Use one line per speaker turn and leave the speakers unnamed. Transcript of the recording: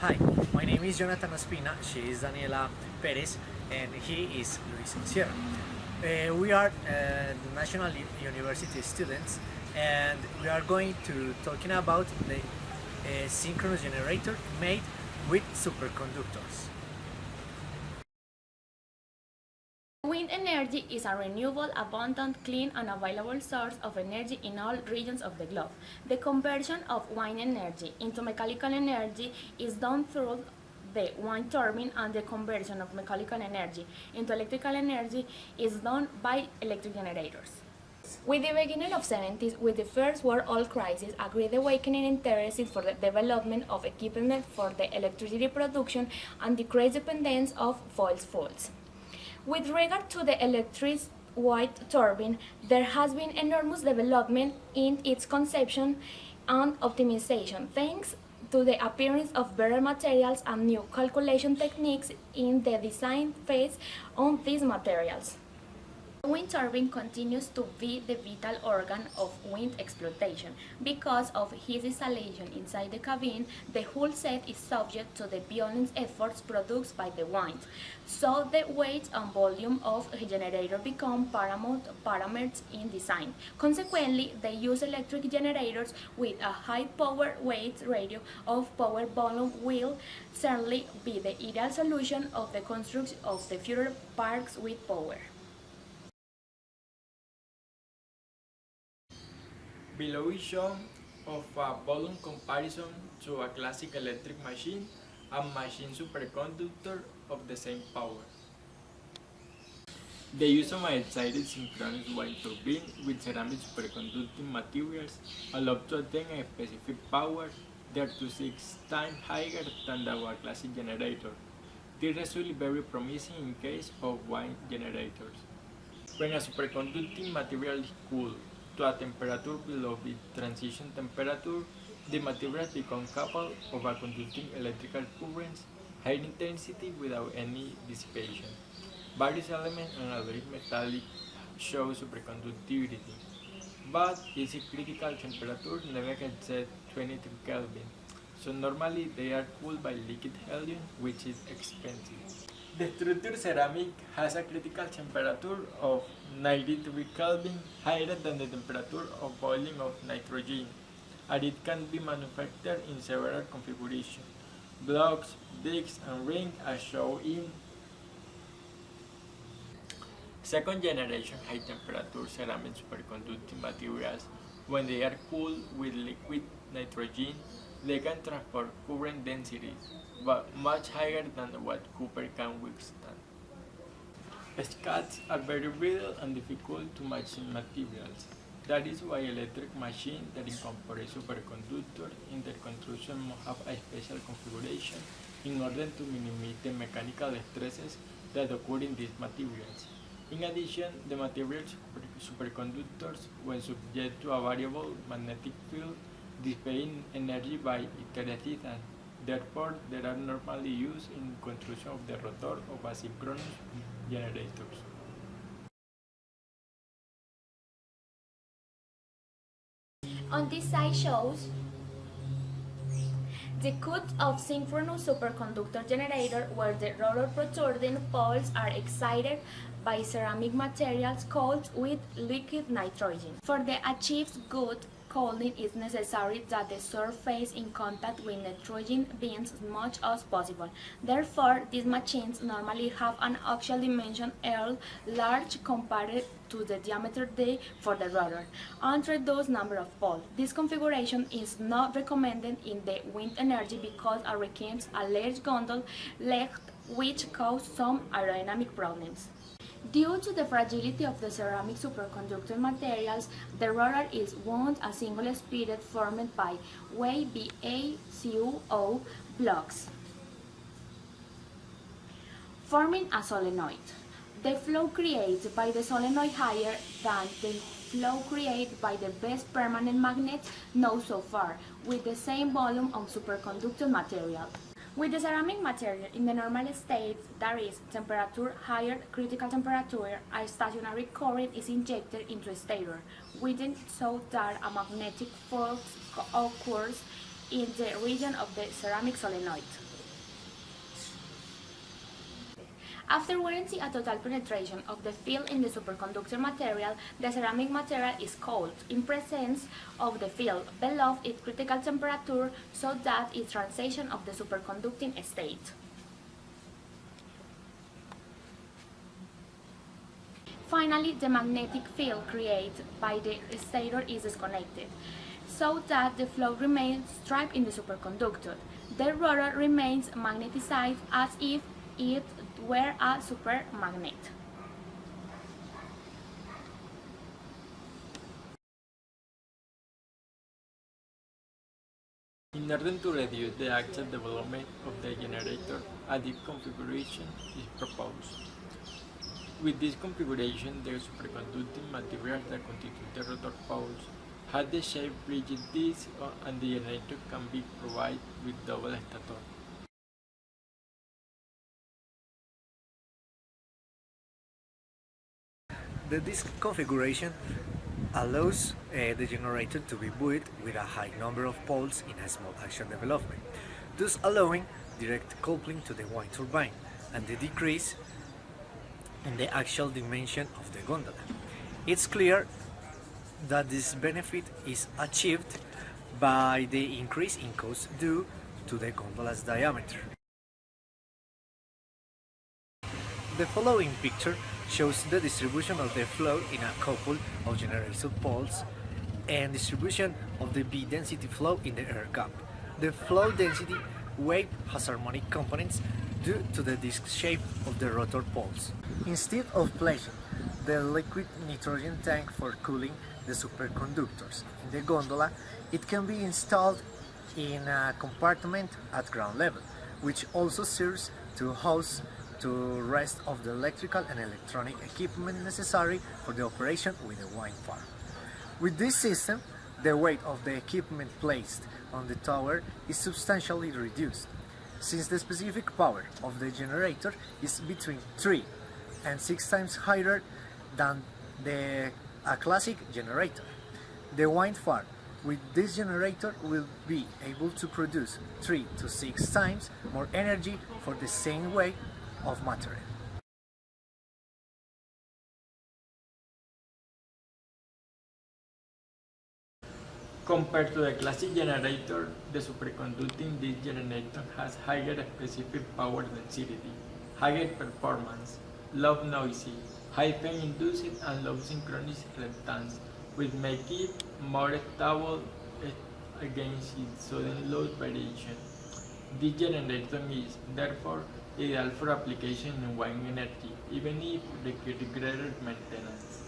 Hi, my name is Jonathan Ospina, she is Daniela Perez, and he is Luis Sierra. We are the National University students, and we are going to talking about the synchronous generator made with superconductors.
Wind energy is a renewable, abundant, clean, and available source of energy in all regions of the globe. The conversion of wind energy into mechanical energy is done through the wind turbine, and the conversion of mechanical energy into electrical energy is done by electric generators. With the beginning of 70s, with the First World Oil Crisis, a great awakening interest for the development of equipment for the electricity production and decreased dependence of fossil fuels. With regard to the electric wind turbine, there has been enormous development in its conception and optimization, thanks to the appearance of better materials and new calculation techniques in the design phase on these materials. The wind turbine continues to be the vital organ of wind exploitation. Because of his installation inside the cabin, the whole set is subject to the violent efforts produced by the wind, so the weight and volume of the generator become paramount parameters in design. Consequently, they use electric generators with a high power weight ratio of power volume will certainly be the ideal solution of the construction of the future parks with power.
Below is shown of a volume comparison to a classic electric machine and machine superconductor of the same power. The use of a excited synchronous wind turbine with ceramic superconducting materials allows to attain a specific power that to 6 times higher than the our classic generator. This result is very promising in case of wind generators. When a superconducting material is cooled to a temperature below the transition temperature, the material becomes capable of conducting electrical currents high intensity without any dissipation. Various elements and alloy metallic show superconductivity, but its critical temperature never exceeds 23 Kelvin, so normally they are cooled by liquid helium, which is expensive. The structured ceramic has a critical temperature of 93 Kelvin, higher than the temperature of boiling of nitrogen, and it can be manufactured in several configurations. Blocks, discs, and rings are shown in second generation high temperature ceramic superconducting materials. When they are cooled with liquid nitrogen, they can transport current densities, but much higher than what copper can withstand. Scats are very brittle and difficult to machine materials. That is why electric machines that incorporate superconductor in their construction must have a special configuration in order to minimize the mechanical stresses that occur in these materials. In addition, the materials superconductors, when subject to a variable magnetic field, dissipate energy by iteration. Therefore, they are normally used in construction of the rotor of asynchronous generators.
On this side shows the cut of synchronous superconductor generator, where the rotor protruding poles are excited by ceramic materials cooled with liquid nitrogen. For the achieved good cooling, it is necessary that the surface in contact with nitrogen beings as much as possible. Therefore, these machines normally have an axial dimension L large compared to the diameter D for the rotor, and reduced number of poles. This configuration is not recommended in the wind energy because it requires a large gondola length, which causes some aerodynamic problems. Due to the fragility of the ceramic superconductor materials, the rotor is wound a single-speeded formed by BaCuO blocks, forming a solenoid. The flow created by the solenoid higher than the flow created by the best permanent magnets known so far, with the same volume of superconductor material. With the ceramic material in the normal state, there is temperature higher critical temperature, a stationary current is injected into a stator, within so that a magnetic force occurs in the region of the ceramic solenoid. After warranty a total penetration of the field in the superconductor material, the ceramic material is cooled in presence of the field below its critical temperature so that its transition of the superconducting state. Finally, the magnetic field created by the stator is disconnected, so that the flow remains trapped in the superconductor. The rotor remains magnetized as if it were a supermagnet.
In order to reduce the actual development of the generator, a deep configuration is proposed. With this configuration, the superconducting material that constitute the rotor poles has the shape rigid disc and the generator can be provided with double stator.
The disk configuration allows the generator to be built with a high number of poles in a small action development, thus allowing direct coupling to the wind turbine and the decrease in the actual dimension of the gondola. It's clear that this benefit is achieved by the increase in cost due to the gondola's diameter. The following picture shows the distribution of the flow in a couple of generator poles and distribution of the B density flow in the air gap. The flow density wave has harmonic components due to the disc shape of the rotor poles. Instead of placing the liquid nitrogen tank for cooling the superconductors in the gondola, it can be installed in a compartment at ground level, which also serves to house the rest of the electrical and electronic equipment necessary for the operation with the wind farm. With this system, the weight of the equipment placed on the tower is substantially reduced, since the specific power of the generator is between 3 and 6 times higher than a classic generator. The wind farm with this generator will be able to produce 3 to 6 times more energy for the same weight of material.
Compared to the classic generator, the superconducting disc generator has higher specific power density, higher performance, low noisy, high pain induced and low synchronous reluctance, which make it more stable against sudden load variation. This generator is, therefore, ideal for application in wind energy, even if requires greater maintenance.